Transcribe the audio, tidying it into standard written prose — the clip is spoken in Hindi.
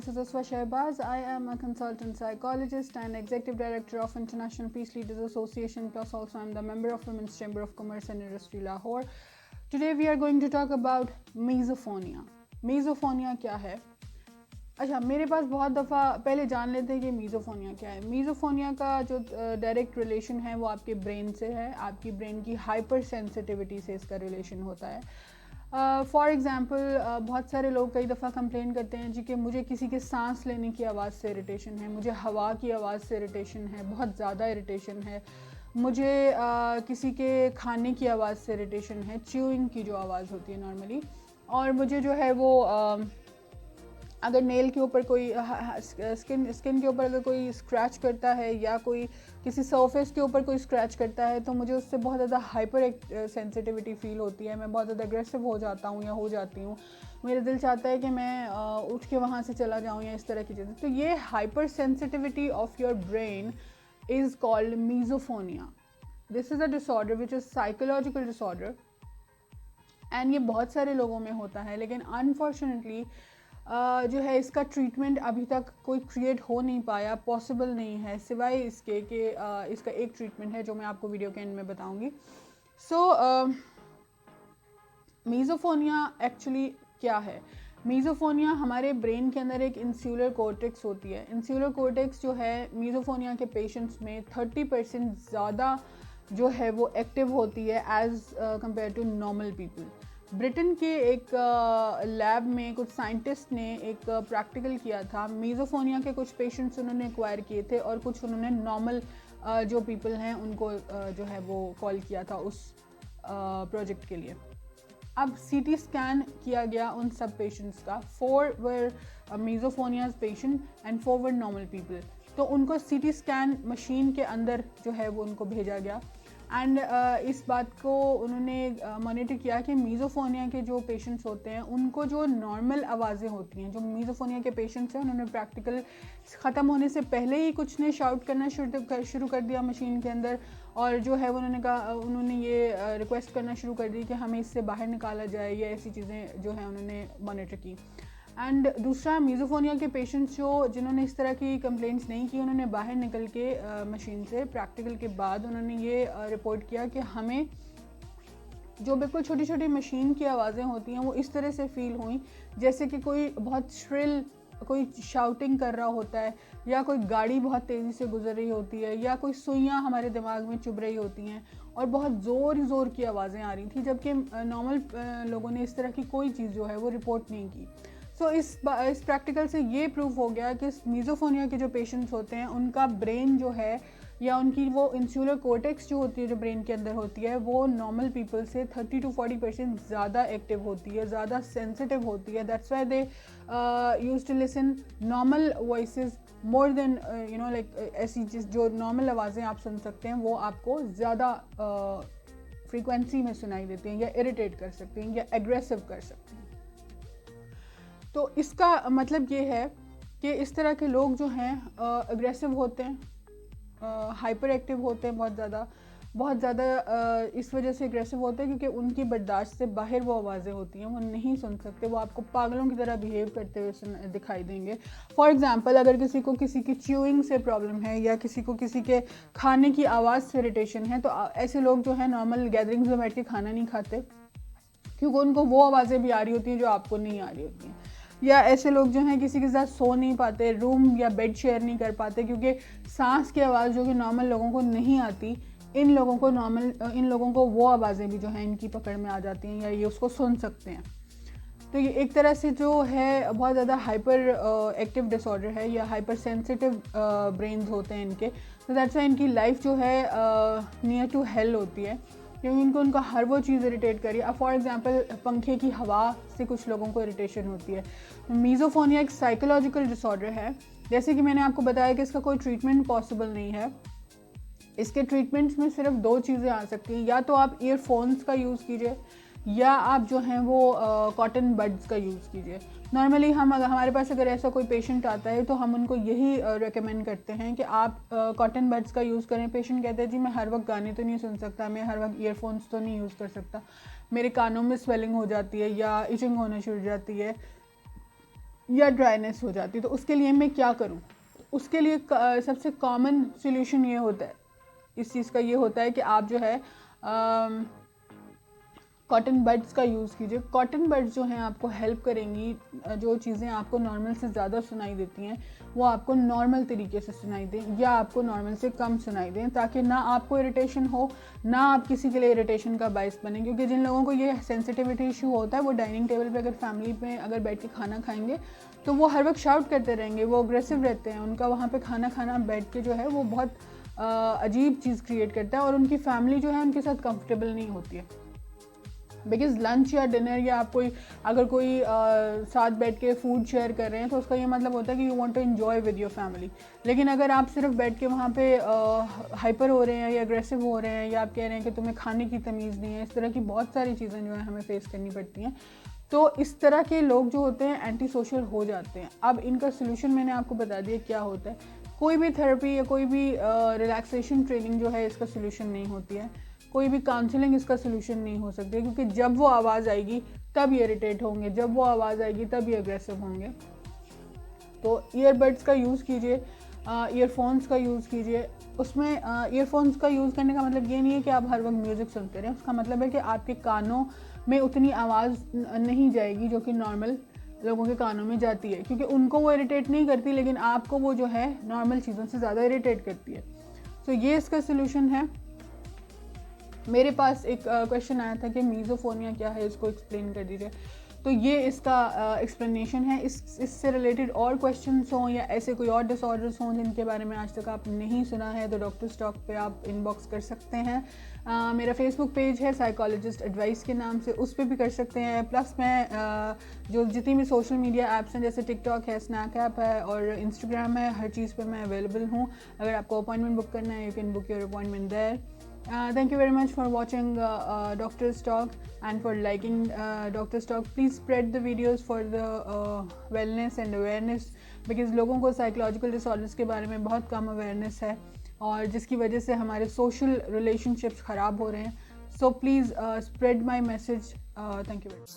Mrs. Uswa Shehbaz. I am a consultant psychologist and executive director of International Peace Leaders Association, plus also I'm the member of Women's Chamber of Commerce and Industry, Lahore. Today we are going to talk about misophonia. Misophonia क्या है? अच्छा, मेरे पास बहुत दफ़ा पहले जान लेते हैं कि मीज़ोफोनिया क्या है। मीज़ोफोनिया का जो डायरेक्ट रिलेशन है वो आपके ब्रेन से है। आपकी ब्रेन की हाइपर सेंसिटिविटी से इसका रिलेशन होता है। फॉर एग्ज़ाम्पल बहुत सारे लोग कई दफ़ा कंप्लेन करते हैं जी कि मुझे किसी के सांस लेने की आवाज़ से इरिटेशन है, मुझे हवा की आवाज़ से इरिटेशन है, बहुत ज़्यादा इरिटेशन है, मुझे किसी के खाने की आवाज़ से इरिटेशन है, च्यूइंग की जो आवाज़ होती है नॉर्मली, और मुझे जो है वो अगर नेल के ऊपर कोई स्किन के ऊपर अगर कोई स्क्रैच करता है या कोई किसी सरफेस के ऊपर कोई स्क्रैच करता है तो मुझे उससे बहुत ज़्यादा हाइपर सेंसिटिविटी फ़ील होती है। मैं बहुत ज़्यादा एग्रेसिव हो जाता हूँ या हो जाती हूँ। मेरा दिल चाहता है कि मैं उठ के वहाँ से चला जाऊँ या इस तरह की चीज़ें। तो ये hyper sensitivity of your brain is called misophonia. This is a disorder which is psychological disorder and ये बहुत सारे लोगों में होता है, लेकिन अनफॉर्चुनेटली जो है इसका ट्रीटमेंट अभी तक कोई क्रिएट हो नहीं पाया, पॉसिबल नहीं है, सिवाय इसके कि इसका एक ट्रीटमेंट है जो मैं आपको वीडियो के एंड में बताऊंगी। सो मीज़ोफोनिया एक्चुअली क्या है? मीज़ोफोनिया हमारे ब्रेन के अंदर एक इंस्यूलर कोर्टेक्स होती है। इंस्यूलर कोर्टेक्स जो है मीज़ोफोनिया के पेशेंट्स में 30% ज़्यादा जो है वो एक्टिव होती है as compared to normal people. Britain के एक लैब में कुछ साइंटिस्ट ने एक प्रैक्टिकल किया था। मीज़ोफोनिया के कुछ पेशेंट्स उन्होंने एक्वायर किए थे और कुछ उन्होंने नॉर्मल जो पीपल हैं उनको जो है वो कॉल किया था उस प्रोजेक्ट के लिए। अब सीटी स्कैन किया गया उन सब पेशेंट्स का। 4 were misophonias patient and 4 were normal people. तो उनको सीटी स्कैन मशीन के अंदर जो है वो उनको भेजा गया एंड इस बात को उन्होंने मॉनिटर किया कि मीज़ोफोनिया के जो पेशेंट्स होते हैं उनको जो नॉर्मल आवाज़ें होती हैं, जो मीज़ोफोनिया के पेशेंट्स हैं उन्होंने प्रैक्टिकल ख़त्म होने से पहले ही कुछ ने शाउट करना शुरू कर दिया मशीन के अंदर, और जो है उन्होंने ये रिक्वेस्ट करना शुरू कर दी कि हमें इससे बाहर निकाला जाए, या ऐसी चीज़ें जो है उन्होंने मॉनिटर की। एंड दूसरा, मीज़ोफोनिया के पेशेंट्स जिन्होंने इस तरह की कंप्लेंट्स नहीं की, उन्होंने बाहर निकल के मशीन से प्रैक्टिकल के बाद उन्होंने ये रिपोर्ट किया कि हमें जो बिल्कुल छोटी छोटी मशीन की आवाज़ें होती हैं वो इस तरह से फ़ील हुई जैसे कि कोई बहुत श्रिल कोई शाउटिंग कर रहा होता है, या कोई गाड़ी बहुत तेज़ी से गुजर रही होती है, या कोई सुइयाँ हमारे दिमाग में चुभ रही होती हैं, और बहुत ज़ोर की आवाज़ें आ रही थी, जबकि नॉर्मल लोगों ने इस तरह की कोई चीज़ जो है वो रिपोर्ट नहीं की। सो इस प्रैक्टिकल से ये प्रूव हो गया कि मीज़ोफोनिया के जो पेशेंट्स होते हैं उनका ब्रेन जो है, या उनकी वो इंस्यूलर कोर्टेक्स जो होती है जो ब्रेन के अंदर होती है, वो नॉर्मल पीपल से 30 to 40% ज़्यादा एक्टिव होती है, ज़्यादा सेंसिटिव होती है। That's why they used to listen normal voices more than like ऐसी चीज़ जो नॉर्मल आवाज़ें आप सुन सकते हैं वो आपको ज़्यादा फ्रीक्वेंसी में सुनाई देती हैं, या इरिटेट कर सकती हैं, या एग्रेसिव कर सकती हैं। तो इसका मतलब ये है कि इस तरह के लोग जो हैं अग्रेसिव होते हैं, हाइपर एक्टिव होते हैं, बहुत ज़्यादा इस वजह से एग्रेसिव होते हैं क्योंकि उनकी बर्दाश्त से बाहर वो आवाज़ें होती हैं, वो नहीं सुन सकते, वो आपको पागलों की तरह बिहेव करते हुए दिखाई देंगे। फॉर एग्ज़ाम्पल, अगर किसी को किसी की च्यूइंग से प्रॉब्लम है, या किसी को किसी के खाने की आवाज़ से इरिटेशन है, तो ऐसे लोग जो है नॉर्मल गैदरिंग्स में बैठ के खाना नहीं खाते, क्योंकि उनको वो आवाज़ें भी आ रही होती हैं जो आपको नहीं आ रही होती हैं। या ऐसे लोग जो हैं किसी के साथ सो नहीं पाते, रूम या बेड शेयर नहीं कर पाते, क्योंकि सांस की आवाज़ जो कि नॉर्मल लोगों को नहीं आती, इन लोगों को वो आवाज़ें भी जो हैं इनकी पकड़ में आ जाती हैं, या ये उसको सुन सकते हैं। तो ये एक तरह से जो है बहुत ज़्यादा हाइपर एक्टिव डिसऑर्डर है, या हाइपर सेंसिटिव ब्रेन्स होते हैं इनके। तो दैट्स वाई इनकी लाइफ जो है नियर टू हेल होती है, क्योंकि उनका हर वो चीज़ इरिटेट करी। अब फॉर एग्जांपल पंखे की हवा से कुछ लोगों को इरिटेशन होती है। मीज़ोफोनिया एक साइकोलॉजिकल डिसऑर्डर है। जैसे कि मैंने आपको बताया कि इसका कोई ट्रीटमेंट पॉसिबल नहीं है। इसके ट्रीटमेंट्स में सिर्फ 2 चीज़ें आ सकती हैं, या तो आप ईयरफोन्स का यूज़ कीजिए, या आप जो हैं वो कॉटन बड्स का यूज़ कीजिए। नॉर्मली हमारे पास अगर ऐसा कोई पेशेंट आता है तो हम उनको यही रेकमेंड करते हैं कि आप कॉटन बड्स का यूज़ करें। पेशेंट कहते हैं जी मैं हर वक्त गाने तो नहीं सुन सकता, मैं हर वक्त ईयरफोन्स तो नहीं यूज़ कर सकता, मेरे कानों में स्वेलिंग हो जाती है या इचिंग होना शुरू हो जाती है, या ड्राइनेस हो जाती है। तो उसके लिए मैं क्या करूं? उसके लिए सबसे कॉमन सॉल्यूशन ये होता है, इस चीज़ का ये होता है कि आप जो है कॉटन बड्स का यूज़ कीजिए। कॉटन बड्स जो हैं आपको हेल्प करेंगी, जो चीज़ें आपको नॉर्मल से ज़्यादा सुनाई देती हैं वो आपको नॉर्मल तरीके से सुनाई दें या आपको नॉर्मल से कम सुनाई दें, ताकि ना आपको इरिटेशन हो ना आप किसी के लिए इरिटेशन का बायस बने। क्योंकि जिन लोगों को ये सेंसिटिविटी इशू होता है वो डाइनिंग टेबल पे अगर फैमिली में अगर बैठ के खाना खाएंगे तो वो हर वक्त शाउट करते रहेंगे, वो अग्रेसिव रहते हैं। उनका वहाँ पर खाना बैठ के जो है वो बहुत अजीब चीज़ क्रिएट करता है और उनकी फैमिली जो है उनके साथ कंफर्टेबल नहीं होती है। बिकॉज लंच या डिनर या आप अगर कोई साथ बैठ के फूड शेयर कर रहे हैं तो उसका ये मतलब होता है कि you want to enjoy with your family. लेकिन अगर आप सिर्फ बैठ के वहाँ पे हाइपर हो रहे हैं या अग्रेसिव हो रहे हैं या आप कह रहे हैं कि तुम्हें खाने की तमीज़ नहीं है, इस तरह की बहुत सारी चीज़ें जो है हमें फेस करनी पड़ती हैं। तो इस तरह के लोग जो होते हैं एंटी सोशल हो जाते हैं। अब इनका सोल्यूशन मैंने आपको बता दिया क्या होता है। कोई भी थेरेपी या कोई भी रिलैक्सेशन ट्रेनिंग जो है इसका सोल्यूशन नहीं होती है, कोई भी काउंसलिंग इसका सोल्यूशन नहीं हो सकती, क्योंकि जब वो आवाज़ आएगी तब ये इरिटेट होंगे, जब वो आवाज़ आएगी तब ये अग्रेसिव होंगे। तो ईयरबड्स का यूज़ कीजिए, ईयरफोन्स का यूज़ कीजिए। उसमें ईयरफोन्स का यूज़ करने का मतलब ये नहीं है कि आप हर वक्त म्यूज़िक सुनते रहें, उसका मतलब है कि आपके कानों में उतनी आवाज़ नहीं जाएगी जो कि नॉर्मल लोगों के कानों में जाती है, क्योंकि उनको वो इरिटेट नहीं करती लेकिन आपको वो जो है नॉर्मल चीज़ों से ज़्यादा इरिटेट करती है। तो ये इसका सोल्यूशन है। मेरे पास एक क्वेश्चन आया था कि मीज़ोफोनिया क्या है, इसको एक्सप्लेन कर दीजिए। तो ये इसका एक्सप्लेनेशन है। इससे रिलेटेड और क्वेश्चंस हों या ऐसे कोई और डिसऑर्डर्स हों जिनके बारे में आज तक आप नहीं सुना है तो डॉक्टर्स टॉक पे आप इनबॉक्स कर सकते हैं। मेरा फेसबुक पेज है साइकोलॉजिस्ट एडवाइस के नाम से, उस पर भी कर सकते हैं। प्लस मैं जो जितनी भी सोशल मीडिया ऐप्स हैं जैसे टिकटॉक है, स्नैक ऐप है और इंस्टाग्राम है, हर चीज़ पे मैं अवेलेबल हूँ। अगर आपको अपॉइंटमेंट बुक करना है you can book your appointment there. Thank you very much for watching Doctor's Talk and for liking Doctor's Talk. Please spread the videos for the wellness and awareness, because लोगों को psychological disorders के बारे में बहुत कम awareness है और जिसकी वजह से हमारे social relationships ख़राब हो रहे हैं। So please spread my message. Thank you very much.